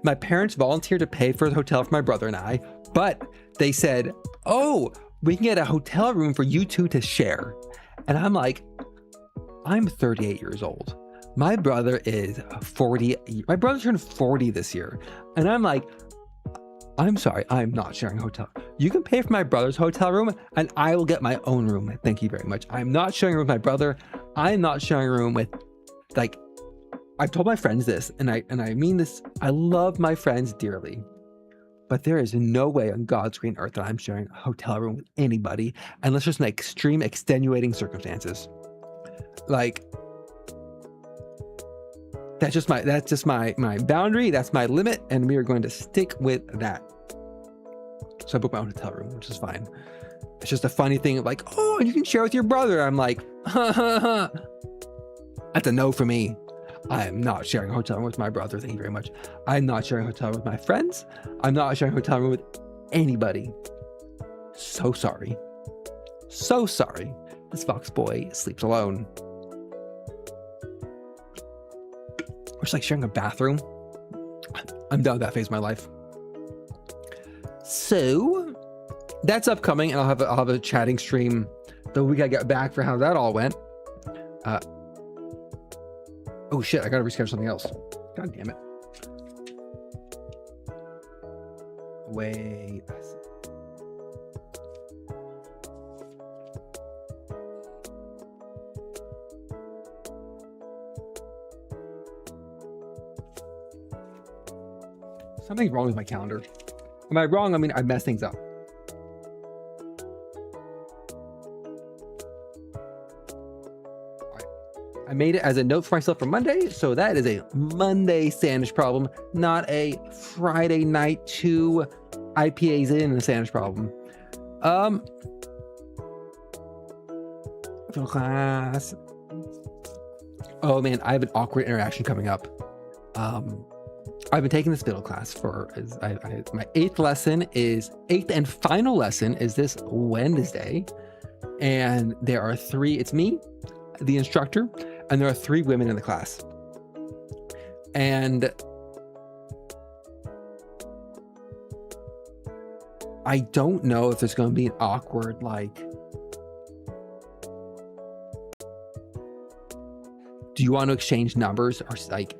My parents volunteered to pay for the hotel for my brother and I, but they said, oh, we can get a hotel room for you two to share. And I'm like, I'm 38 years old. My brother is 40. My brother turned 40 this year. And I'm like, I'm sorry, I'm not sharing a hotel. You can pay for my brother's hotel room and I will get my own room. Thank you very much. I'm not sharing a room with my brother. I'm not sharing a room with, like, I've told my friends this, and I mean this. I love my friends dearly, but there is no way on God's green earth that I'm sharing a hotel room with anybody unless there's an extreme extenuating circumstances. Like, that's just my boundary. That's my limit, and we are going to stick with that. So I booked my own hotel room, which is fine. It's just a funny thing of like, oh, and you can share with your brother. I'm like, that's a no for me. I am not sharing a hotel room with my brother. Thank you very much. I'm not sharing a hotel room with my friends. I'm not sharing a hotel room with anybody. So sorry. So sorry. This fox boy sleeps alone. Or just like sharing a bathroom. I'm done with that phase of my life. So that's upcoming, and I'll have a chatting stream the week I get back for how that all went. Oh shit, I gotta reschedule something else. God damn it. Wait. Something's wrong with my calendar. Am I wrong? I mean, I messed things up. I made it as a note for myself for Monday, so that is a Monday sandwich problem, not a Friday night 2 IPAs in a sandwich problem. Class. Oh man, I have an awkward interaction coming up. I've been taking this fiddle class for my 8th and final lesson is this Wednesday, and there are 3. It's me, the instructor, and there are 3 women in the class. And I don't know if there's going to be an awkward, like, do you want to exchange numbers or like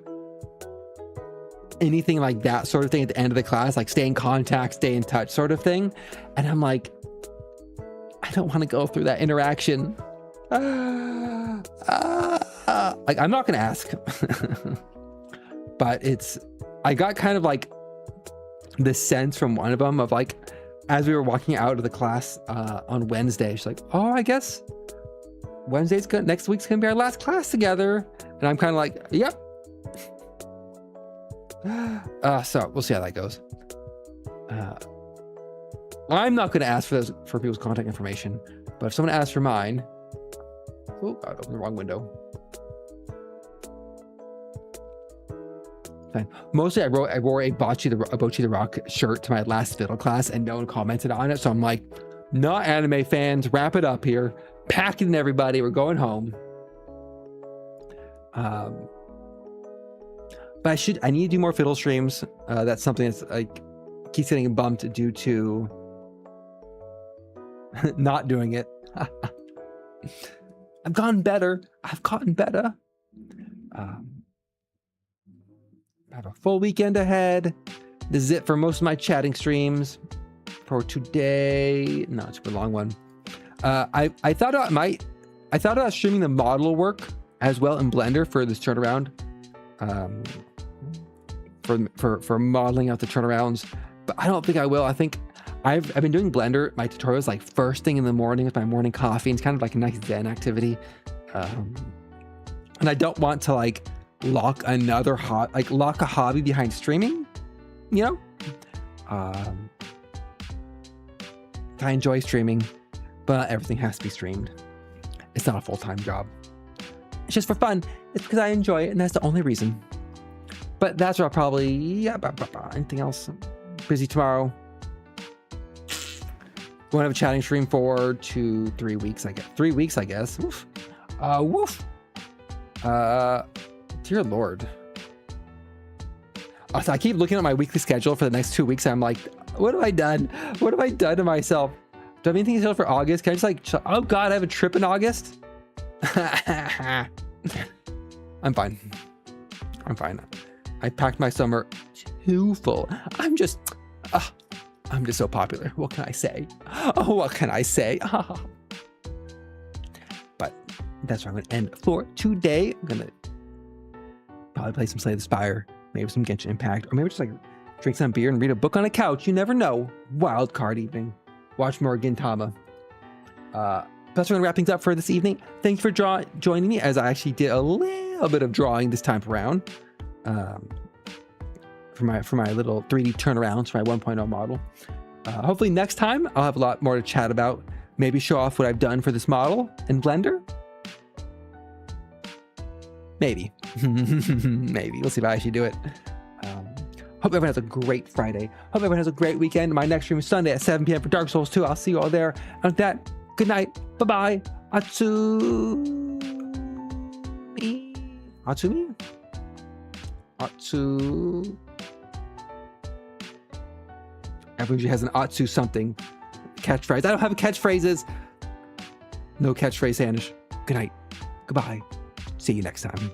anything like that sort of thing at the end of the class, like stay in contact, stay in touch sort of thing. And I'm like, I don't want to go through that interaction. Like, I'm not going to ask, but I got kind of like the sense from one of them of like, as we were walking out of the class on Wednesday, she's like, oh, I guess next week's going to be our last class together. And I'm kind of like, yep. So we'll see how that goes. I'm not going to ask for people's contact information, but if someone asks for mine, oh God, open the wrong window. Fine. Mostly I wore a Bocce the Rock shirt to my last fiddle class, and no one commented on it. So I'm like, not anime fans, wrap it up here. Pack it in, everybody. We're going home. But I need to do more fiddle streams. That's something that's like keeps getting bumped due to not doing it. I've gotten better. I have a full weekend ahead. This is it for most of my chatting streams for today. No, it's a long one. I thought about streaming the model work as well in Blender for this turnaround. For modeling out the turnarounds, but I don't think I will. I think I've been doing Blender, my tutorials, like first thing in the morning with my morning coffee. It's kind of like a nice Zen activity. And I don't want to like lock a hobby behind streaming, you know? I enjoy streaming, but everything has to be streamed. It's not a full-time job. It's just for fun. It's because I enjoy it, and that's the only reason. But that's what I'll probably, yeah, anything else? Busy tomorrow. Going to have a chatting stream for 2-3 weeks, I guess. 3 weeks, I guess. Woof. Woof. Dear Lord. So I keep looking at my weekly schedule for the next 2 weeks. And I'm like, what have I done? What have I done to myself? Do I have anything scheduled for August? Can I just like, oh God, I have a trip in August? I'm fine. I'm fine. I packed my summer too full. I'm just so popular. What can I say? Oh, what can I say? But that's where I'm going to end for today. I'm going to probably play some Slay the Spire, maybe some Genshin Impact, or maybe just like drink some beer and read a book on a couch. You never know. Wild card evening. Watch more Gintama. That's going to wrap things up for this evening. Thank you for joining me, as I actually did a little bit of drawing this time around. For my little 3D turnarounds for my 1.0 model. Hopefully next time I'll have a lot more to chat about. Maybe show off what I've done for this model in Blender. Maybe. Maybe. We'll see if I actually do it. Hope everyone has a great Friday. Hope everyone has a great weekend. My next stream is Sunday at 7 p.m. for Dark Souls 2. I'll see you all there. And with that, good night. Bye-bye. Atsumi? Atsumi? Atsu... Everyone usually has an Atsu something. Catchphrase. I don't have catchphrases. No catchphrase, Anish. Good night. Goodbye. See you next time.